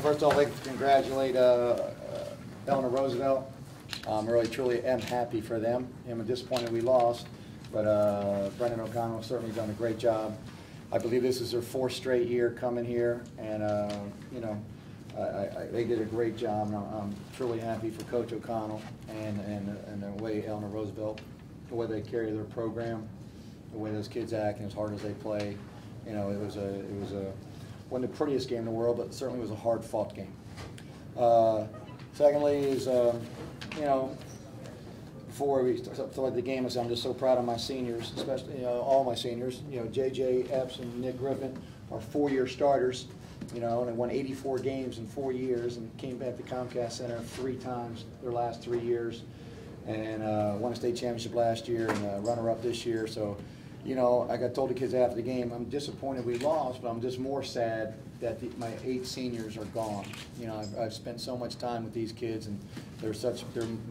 First of all, I'd like to congratulate Eleanor Roosevelt. Really, truly am happy for them. I'm disappointed we lost, but Brendan O'Connell has certainly done a great job. I believe this is their 4th straight year coming here, and you know, they did a great job. And I'm truly happy for Coach O'Connell and the way Eleanor Roosevelt, the way they carry their program, the way those kids act, and as hard as they play. You know, it was wasn't the prettiest game in the world, but certainly was a hard-fought game. Secondly is, you know, before we start the game, I'm just so proud of my seniors, especially all my seniors. You know, JJ, Epps, and Nick Griffin are 4-year starters. You know, and they won 84 games in 4 years, and came back to Comcast Center 3 times their last 3 years, and won a state championship last year and runner-up this year. So, you know, I got told the kids after the game, I'm disappointed we lost, but I'm just more sad that my 8 seniors are gone. You know, I've spent so much time with these kids, and they're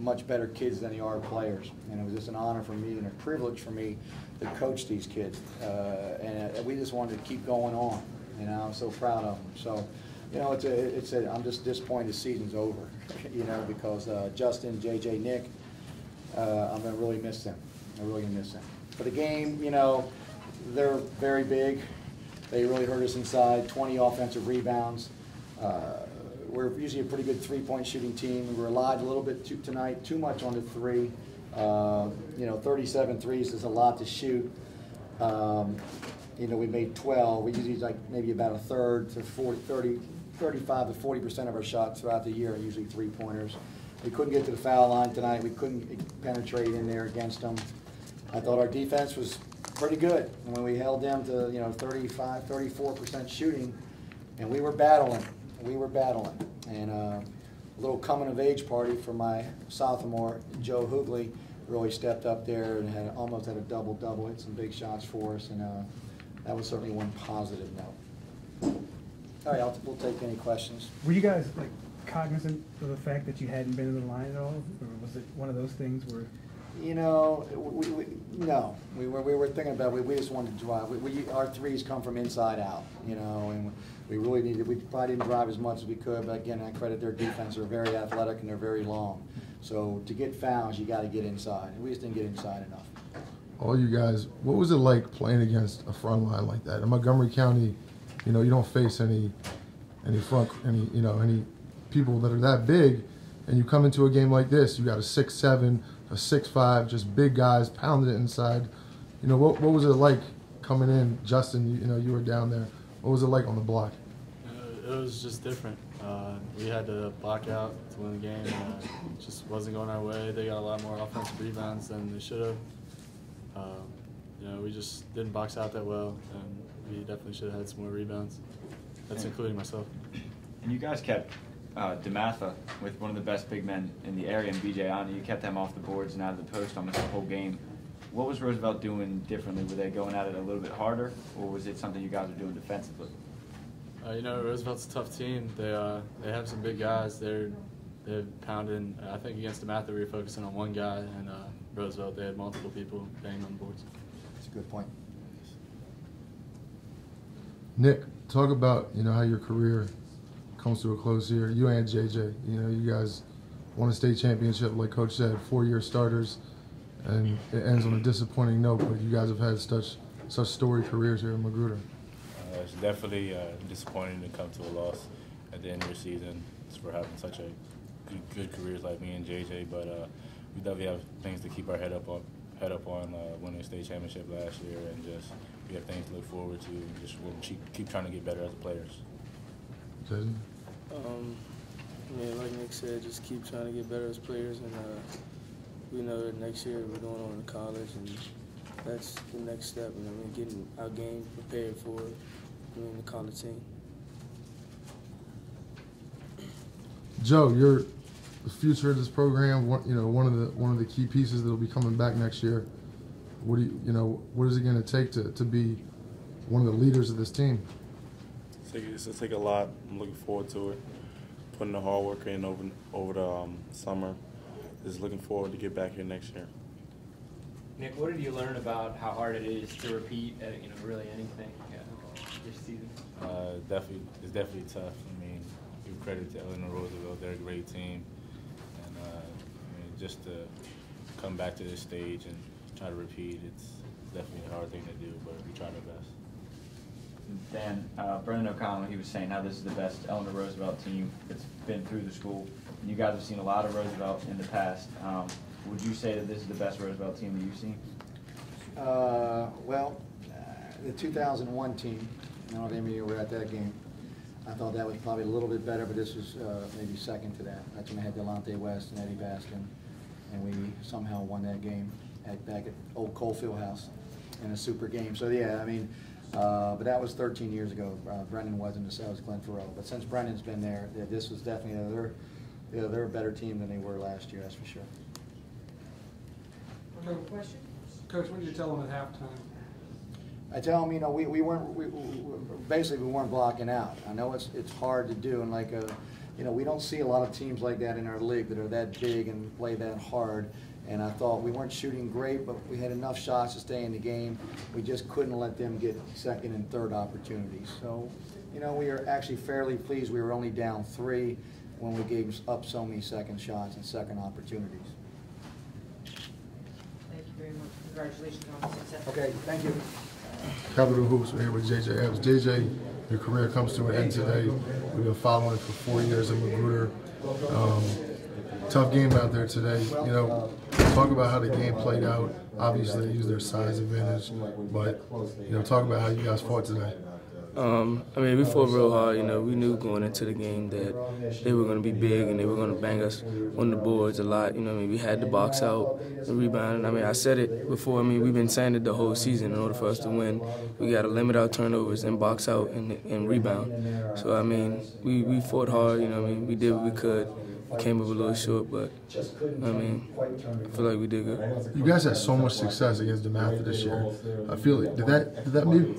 much better kids than they are players. And it was just an honor for me and a privilege for me to coach these kids. And we just wanted to keep going on. You know, I'm so proud of them. So, you know, I'm just disappointed the season's over. You know, because Justin, JJ, Nick, I'm gonna really miss them. I'm really gonna miss them. For the game, you know, they're very big. They really hurt us inside. 20 offensive rebounds. We're usually a pretty good 3-point shooting team. We relied a little bit tonight, too much on the 3. You know, 37 threes is a lot to shoot. You know, we made 12. We usually like maybe about a third to 35 to 40% of our shots throughout the year are usually 3-pointers. We couldn't get to the foul line tonight. We couldn't penetrate in there against them. I thought our defense was pretty good. And when we held them to, you know, 35, 34% shooting, and we were battling. We were battling. And a little coming-of-age party for my sophomore, Joe Hoogley, really stepped up there and almost had a double-double, hit some big shots for us, and that was certainly one positive note. All right, we'll take any questions. Were you guys like cognizant of the fact that you hadn't been in the line at all, or was it one of those things where? You know, no. We were thinking about it. We just wanted to drive. Our threes come from inside out, you know, and we really needed. We probably didn't drive as much as we could, but again, I credit their defense. They're very athletic and they're very long. So to get fouls, you got to get inside, and we just didn't get inside enough. All you guys, what was it like playing against a front line like that? In Montgomery County, you know, you don't face any people that are that big, and you come into a game like this, you got a 6'7", a 6'5", just big guys pounding it inside. You know, what was it like coming in? Justin, you know, you were down there. What was it like on the block? It was just different. We had to block out to win the game. It just wasn't going our way. They got a lot more offensive rebounds than they should have. You know, we just didn't box out that well, and we definitely should have had some more rebounds. That's including myself. And you guys kept DeMatha with one of the best big men in the area, and BJ Ani. You kept them off the boards and out of the post almost the whole game. What was Roosevelt doing differently? Were they going at it a little bit harder, or was it something you guys were doing defensively? You know, Roosevelt's a tough team. They have some big guys. They're pounding. I think against DeMatha we were focusing on one guy, and Roosevelt they had multiple people banging on the boards. That's a good point. Nick, talk about, you know, how your career comes to a close here. You and JJ, you know, you guys won a state championship, like Coach said, 4-year starters, and it ends on a disappointing note. But you guys have had such storied careers here in Magruder. It's definitely disappointing to come to a loss at the end of the season for having such a good careers like me and JJ. But we definitely have things to keep our head up on winning a state championship last year, and just we have things to look forward to. And just we'll keep trying to get better as players. Jason? Yeah, like Nick said, just keep trying to get better as players, and we know that next year we're going on to college, and that's the next step. You know, I mean, getting our game prepared for the college team. Joe, you're the future of this program. You know, one of the key pieces that'll be coming back next year. What is it going to take to be one of the leaders of this team? It's going to take a lot. I'm looking forward to it. Putting the hard work in over the summer. Just looking forward to get back here next year. Nick, what did you learn about how hard it is to repeat at really anything this season? It's definitely tough. I mean, we credit to Eleanor Roosevelt. They're a great team, and I mean, just to come back to this stage and try to repeat, it's definitely a hard thing to do, but we tried our best. Dan, Brendan O'Connell, he was saying how this is the best Eleanor Roosevelt team that's been through the school. And you guys have seen a lot of Roosevelt in the past. Would you say that this is the best Roosevelt team that you've seen? Well, the 2001 team, I don't know if any of you were at that game. I thought that was probably a little bit better, but this was maybe second to that. That's when they had Delonte West and Eddie Baskin, and we somehow won that game back at Old Coalfield House in a super game. So yeah, I mean, but that was 13 years ago. Brendan wasn't, so was Glenn Farrell. But since Brendan's been there, this was definitely they're a better team than they were last year. That's for sure. Okay, question? Coach, what did you tell them at halftime? I tell them, you know, we basically weren't blocking out. I know it's hard to do, and like you know, we don't see a lot of teams like that in our league that are that big and play that hard. And I thought we weren't shooting great, but we had enough shots to stay in the game. We just couldn't let them get second and third opportunities. So, you know, we are actually fairly pleased. We were only down 3 when we gave up so many second shots and second opportunities. Thank you very much. Congratulations on the success. Okay, thank you. Capital Hoops, we're here with J.J. Epps. J.J., your career comes to an end today. We've been following it for 4 years in Magruder. Tough game out there today. You know, talk about how the game played out. Obviously, they used their size advantage, but, you know, talk about how you guys fought today. I mean, we fought real hard. You know, we knew going into the game that they were going to be big and they were going to bang us on the boards a lot. You know, I mean, we had to box out and rebound. I mean, I said it before. I mean, we've been saying it the whole season. In order for us to win, we got to limit our turnovers and box out and rebound. So I mean, we fought hard. You know, I mean, we did what we could. Came up a little short, but I mean, I feel like we did good. You guys had so much success against DeMatha this year. I feel like, did that maybe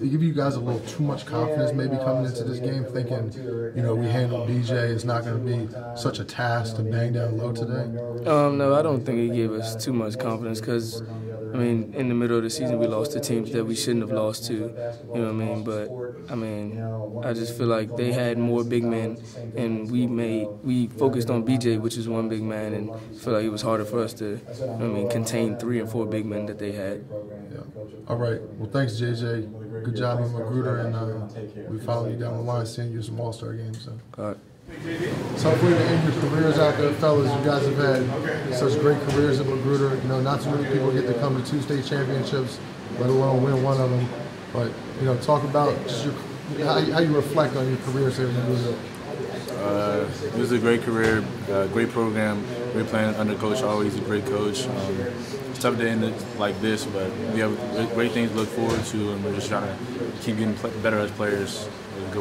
give you guys a little too much confidence maybe coming into this game, thinking, you know, we handled BJ, it's not going to be such a task to bang down low today? No, I don't think it gave us too much confidence because, I mean, in the middle of the season we lost to teams that we shouldn't have lost to, you know what I mean? But, I mean, I just feel like they had more big men and we focused on BJ, which is one big man, and I feel like it was harder for us to, you know what I mean, contain 3 and 4 big men that they had. Yeah. All right. Well, thanks, JJ. Good job in Magruder, and we follow you down the line, seeing you some All-Star games. So. All right. So if we to end your careers out there, fellas, you guys have had such great careers at Magruder. You know, not too many people get to come to 2 state championships, let alone win one of them. But, you know, talk about just how you reflect on your careers here at Magruder. It was a great career, great program, great playing under Coach Always, a great coach. It's tough to end it like this, but we have great things to look forward to, and we're just trying to keep getting better as players. It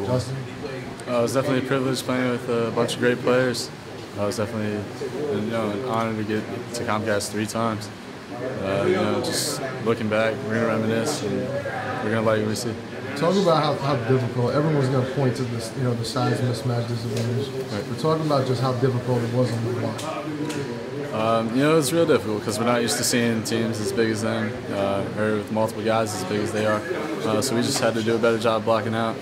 was definitely a privilege playing with a bunch of great players. It was definitely an honor to get to Comcast 3 times. You know, just looking back, we're gonna reminisce, and we're gonna like what we see. Talk about how difficult, everyone's going to point to this, you know, the size mismatch disadvantage. Right. But talk about just how difficult it was on the block. You know, it's real difficult because we're not used to seeing teams as big as them, or with multiple guys as big as they are. So we just had to do a better job blocking out.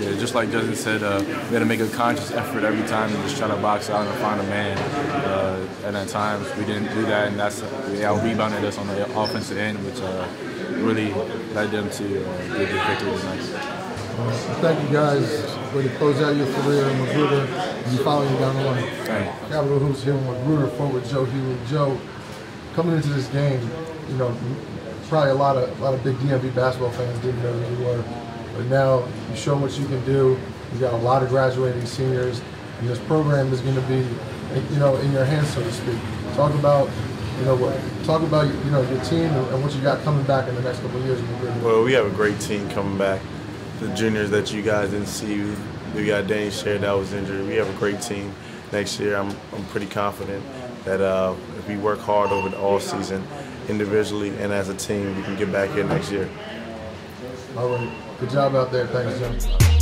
Yeah, just like Justin said, we had to make a conscious effort every time and just try to box out and find a man. And at times we didn't do that, and they out-rebounded us on the offensive end, which really led them to get the victory tonight. Thank you guys. Way to close out your career in Magruder, and you following you down the line. Capital Hoops here with Magruder forward Joe Hewitt. Joe, coming into this game, you know, probably a lot of big DMV basketball fans didn't know who you were. But now you show what you can do. You got a lot of graduating seniors, and this program is going to be, you know, in your hands, so to speak. Talk about, you know, your team and what you got coming back in the next couple of years. Well, we have a great team coming back. The juniors that you guys didn't see, we got Danny Sher that was injured. We have a great team next year. I'm pretty confident that if we work hard over the all season, individually and as a team, we can get back here next year. All right. Good job out there. Thanks, Joe.